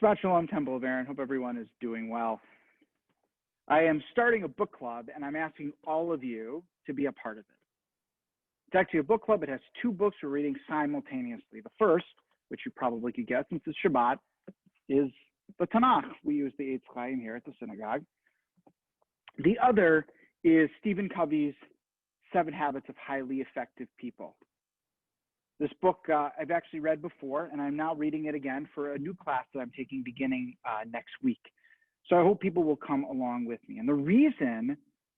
Shabbat Shalom, Temple of Aaron. Hope everyone is doing well. I am starting a book club, and I'm asking all of you to be a part of it. It's actually a book club. It has two books we're reading simultaneously. The first, which you probably could guess since it's Shabbat, is the Tanakh. We use the Eitz Chaim here at the synagogue. The other is Stephen Covey's 7 Habits of Highly Effective People. This book I've actually read before, and I'm now reading it again for a new class that I'm taking beginning next week. So I hope people will come along with me. And the reason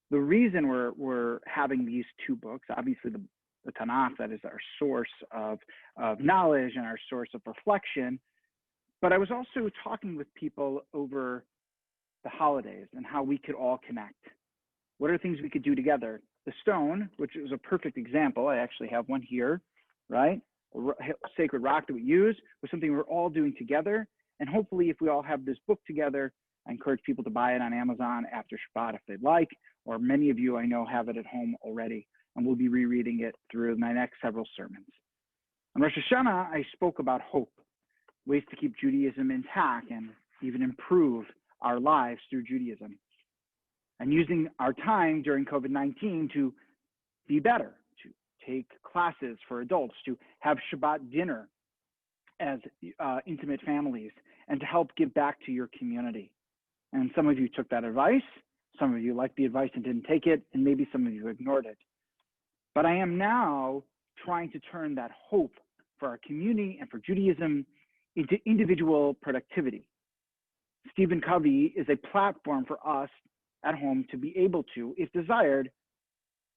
we're having these two books, obviously the Tanakh, that is our source of knowledge and our source of reflection. But I was also talking with people over the holidays and how we could all connect. What are things we could do together? The stone, which is a perfect example, I actually have one here, right? A sacred rock that we use, was something we're all doing together. And hopefully if we all have this book together, I encourage people to buy it on Amazon after Shabbat if they'd like, or many of you I know have it at home already, and we'll be rereading it through my next several sermons. On Rosh Hashanah, I spoke about hope, ways to keep Judaism intact and even improve our lives through Judaism, and using our time during COVID-19 to be better, to take classes for adults, to have Shabbat dinner as intimate families, and to help give back to your community. And some of you took that advice, some of you liked the advice and didn't take it, and maybe some of you ignored it. But I am now trying to turn that hope for our community and for Judaism into individual productivity. Stephen Covey is a platform for us at home to be able to, if desired,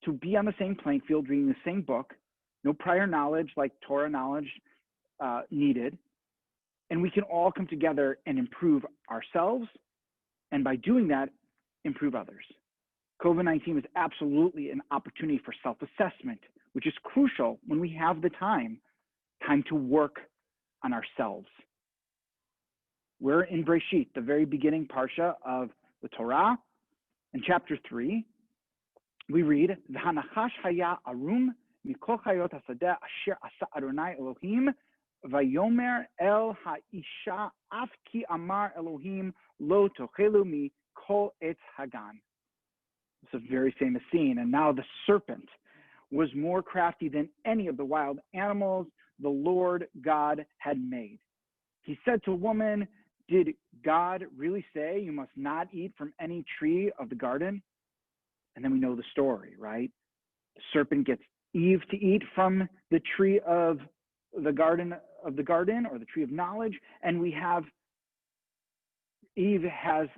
to be on the same playing field, reading the same book, no prior knowledge like Torah knowledge needed, and we can all come together and improve ourselves, and by doing that, improve others. COVID-19 is absolutely an opportunity for self-assessment, which is crucial when we have the time to work on ourselves. We're in Bresheit, the very beginning parsha of the Torah. In chapter 3, we read, "V'hanachash haya arum mikol chayot hasadeh asher asa Adonai Elohim vayomer el ha'isha af ki amar Elohim lo tochelu mikol etz hagan." It's a very famous scene. And now the serpent was more crafty than any of the wild animals the Lord God had made. He said to a woman, "Did God really say you must not eat from any tree of the garden?" And then we know the story, right? The serpent gets Eve to eat from the tree of the garden, or the tree of knowledge, and we have Eve has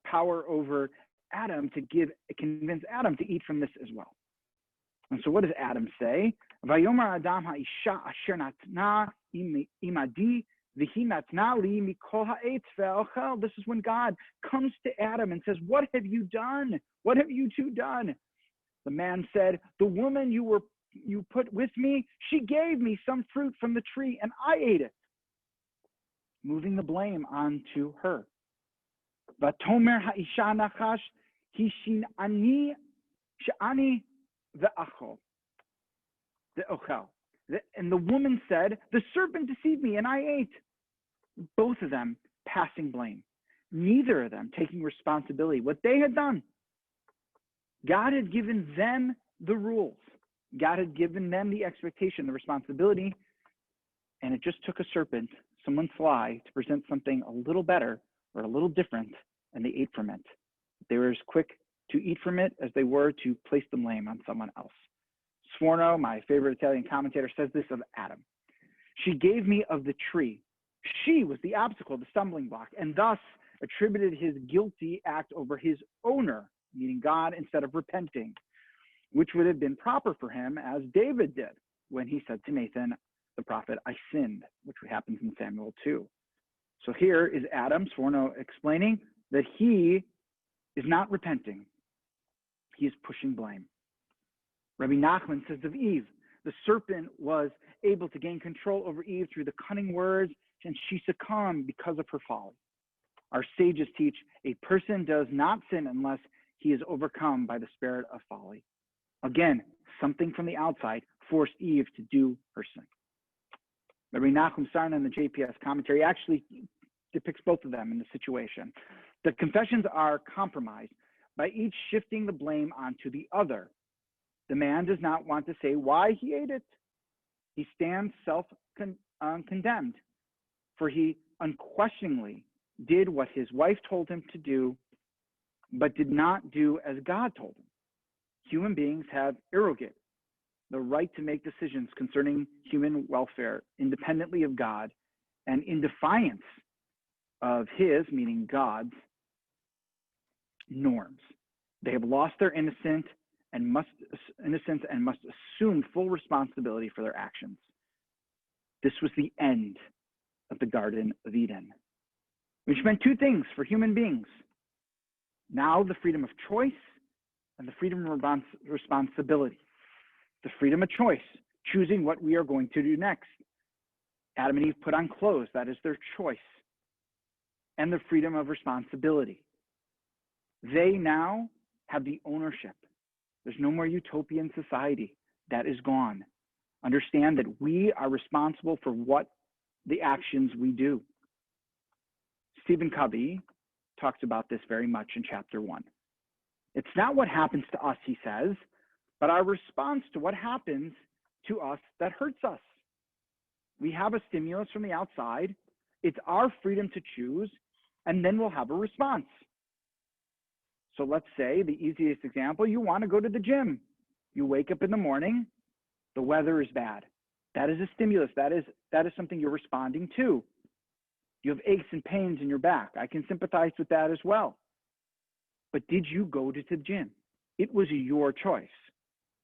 power over Adam to convince Adam to eat from this as well. And so what does Adam say? Vayomer Adam ha'isha asher natna imadi v'hi natna li mikol ha'etz ve'ochel. This is when God comes to Adam and says, "What have you done? What have you two done?" The man said, "The woman you put with me, she gave me some fruit from the tree and I ate it," moving the blame onto her. Vatomer ha'isha nachash hishin ani she'ani ve'achol. And the woman said, "The serpent deceived me and I ate." Both of them passing blame, neither of them taking responsibility. What they had done, God had given them the rules. God had given them the expectation, the responsibility, and it just took a serpent, someone sly, to present something a little better or a little different, and they ate from it. They were as quick to eat from it as they were to place the blame on someone else. Sforno, my favorite Italian commentator, says this of Adam: "She gave me of the tree." She was the obstacle, the stumbling block, and thus attributed his guilty act over his owner, meaning God, instead of repenting, which would have been proper for him, as David did when he said to Nathan, the prophet, "I sinned," which happens in Samuel 2. So here is Adam, Sforno, explaining that he is not repenting. He is pushing blame. Rabbi Nachman says of Eve, the serpent was able to gain control over Eve through the cunning words, and she succumbed because of her folly. Our sages teach a person does not sin unless he is overcome by the spirit of folly. Again, something from the outside forced Eve to do her sin. Rabbi Nachum Sarna in the JPS commentary actually depicts both of them in the situation. The confessions are compromised by each shifting the blame onto the other. The man does not want to say why he ate it. He stands self-condemned, for he unquestioningly did what his wife told him to do, but did not do as God told him. Human beings have arrogate the right to make decisions concerning human welfare independently of God and in defiance of his, meaning God's, norms. They have lost their innocence and must assume full responsibility for their actions. This was the end of the Garden of Eden, which meant two things for human beings. Now the freedom of choice and the freedom of responsibility. The freedom of choice, choosing what we are going to do next. Adam and Eve put on clothes, that is their choice. And the freedom of responsibility. They now have the ownership. There's no more utopian society. That is gone. Understand that we are responsible for what the actions we do. Stephen Covey talks about this very much in chapter 1. It's not what happens to us, he says, but our response to what happens to us that hurts us. We have a stimulus from the outside. It's our freedom to choose, and then we'll have a response. So let's say the easiest example, you want to go to the gym. You wake up in the morning, the weather is bad. That is a stimulus. That is something you're responding to. You have aches and pains in your back. I can sympathize with that as well. But did you go to the gym? It was your choice.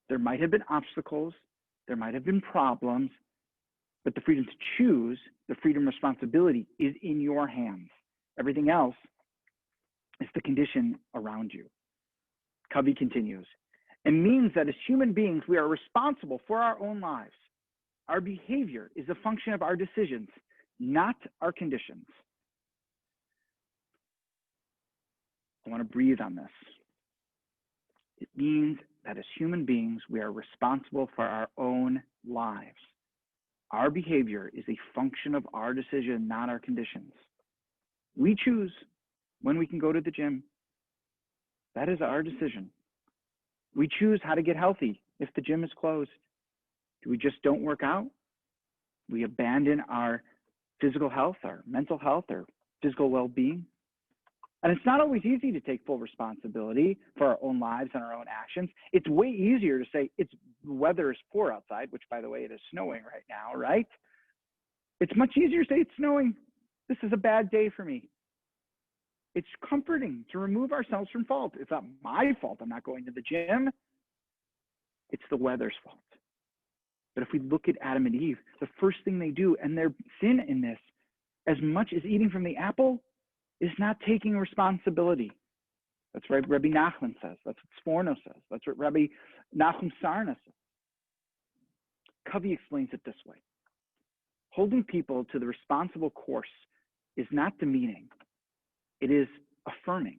There might have been obstacles. There might have been problems. But the freedom to choose, the freedom of responsibility is in your hands. Everything else is the condition around you. Covey continues. It means that as human beings, we are responsible for our own lives. Our behavior is a function of our decisions, not our conditions. I want to breathe on this. It means that as human beings, we are responsible for our own lives. Our behavior is a function of our decision, not our conditions. We choose when we can go to the gym. That is our decision. We choose how to get healthy if the gym is closed. We just don't work out. We abandon our physical health, our mental health, our physical well-being. And it's not always easy to take full responsibility for our own lives and our own actions. It's way easier to say the weather is poor outside, which, by the way, it is snowing right now, right? It's much easier to say it's snowing. This is a bad day for me. It's comforting to remove ourselves from fault. It's not my fault I'm not going to the gym. It's the weather's fault. But if we look at Adam and Eve, the first thing they do, and their sin in this, as much as eating from the apple, is not taking responsibility. That's what Rabbi Nachman says. That's what Sforno says. That's what Rabbi Nachum Sarna says. Covey explains it this way. Holding people to the responsible course is not demeaning. It is affirming.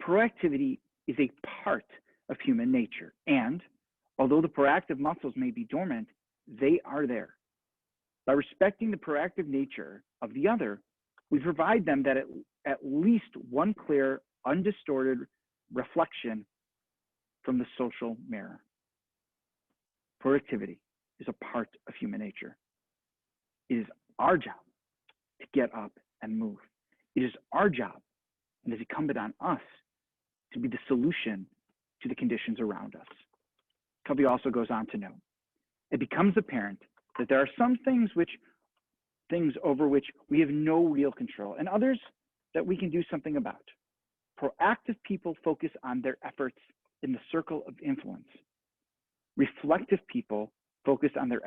Proactivity is a part of human nature. And although the proactive muscles may be dormant, they are there. By respecting the proactive nature of the other, we provide them that at least one clear, undistorted reflection from the social mirror. Proactivity is a part of human nature. It is our job to get up and move. It is our job, and it is incumbent on us to be the solution to the conditions around us. Covey also goes on to note, it becomes apparent that there are some things over which we have no real control, and others that we can do something about. Proactive people focus on their efforts in the circle of influence. Reflective people focus on their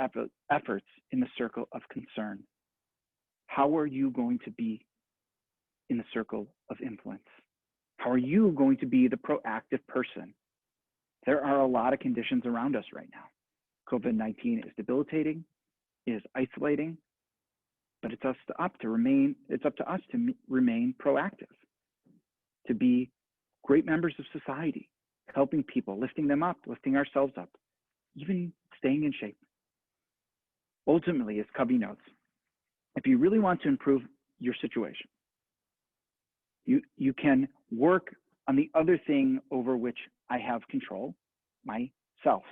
efforts in the circle of concern. How are you going to be in the circle of influence? How are you going to be the proactive person? There are a lot of conditions around us right now. COVID-19 is debilitating, is isolating, but it's up to us to remain proactive, to be great members of society, helping people, lifting them up, lifting ourselves up, even staying in shape. Ultimately, as Covey notes, if you really want to improve your situation. You can work on the other thing over which I have control, myself.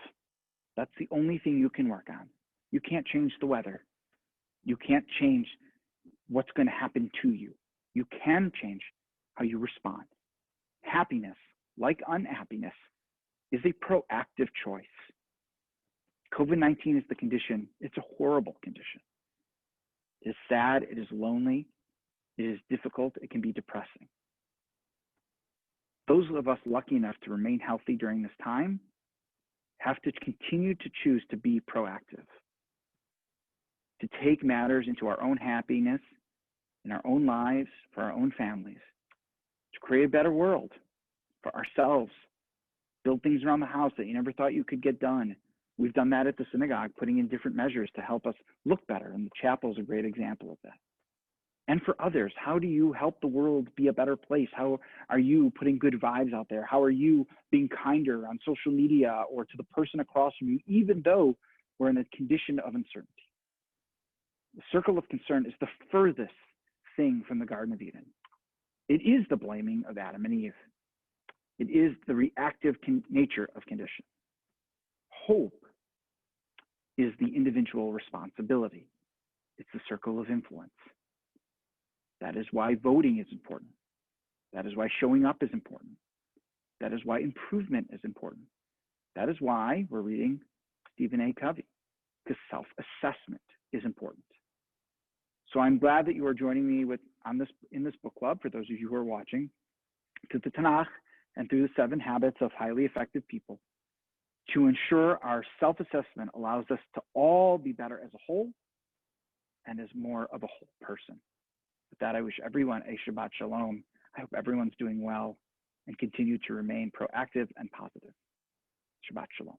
That's the only thing you can work on. You can't change the weather. You can't change what's going to happen to you. You can change how you respond. Happiness, like unhappiness, is a proactive choice. COVID-19 is the condition. It's a horrible condition. It is sad. It is lonely. It is difficult. It can be depressing. Those of us lucky enough to remain healthy during this time have to continue to choose to be proactive, to take matters into our own happiness, in our own lives, for our own families, to create a better world for ourselves, build things around the house that you never thought you could get done. We've done that at the synagogue, putting in different measures to help us look better, and the chapel is a great example of that. And for others, how do you help the world be a better place? How are you putting good vibes out there? How are you being kinder on social media or to the person across from you, even though we're in a condition of uncertainty? The circle of concern is the furthest thing from the Garden of Eden. It is the blaming of Adam and Eve. It is the reactive nature of condition. Hope is the individual responsibility. It's the circle of influence. That is why voting is important. That is why showing up is important. That is why improvement is important. That is why we're reading Stephen A. Covey, because self-assessment is important. So I'm glad that you are joining me in this book club, for those of you who are watching, through the Tanakh and through the 7 habits of highly effective people, to ensure our self-assessment allows us to all be better as a whole and as more of a whole person. With that, I wish everyone a Shabbat Shalom. I hope everyone's doing well and continue to remain proactive and positive. Shabbat Shalom.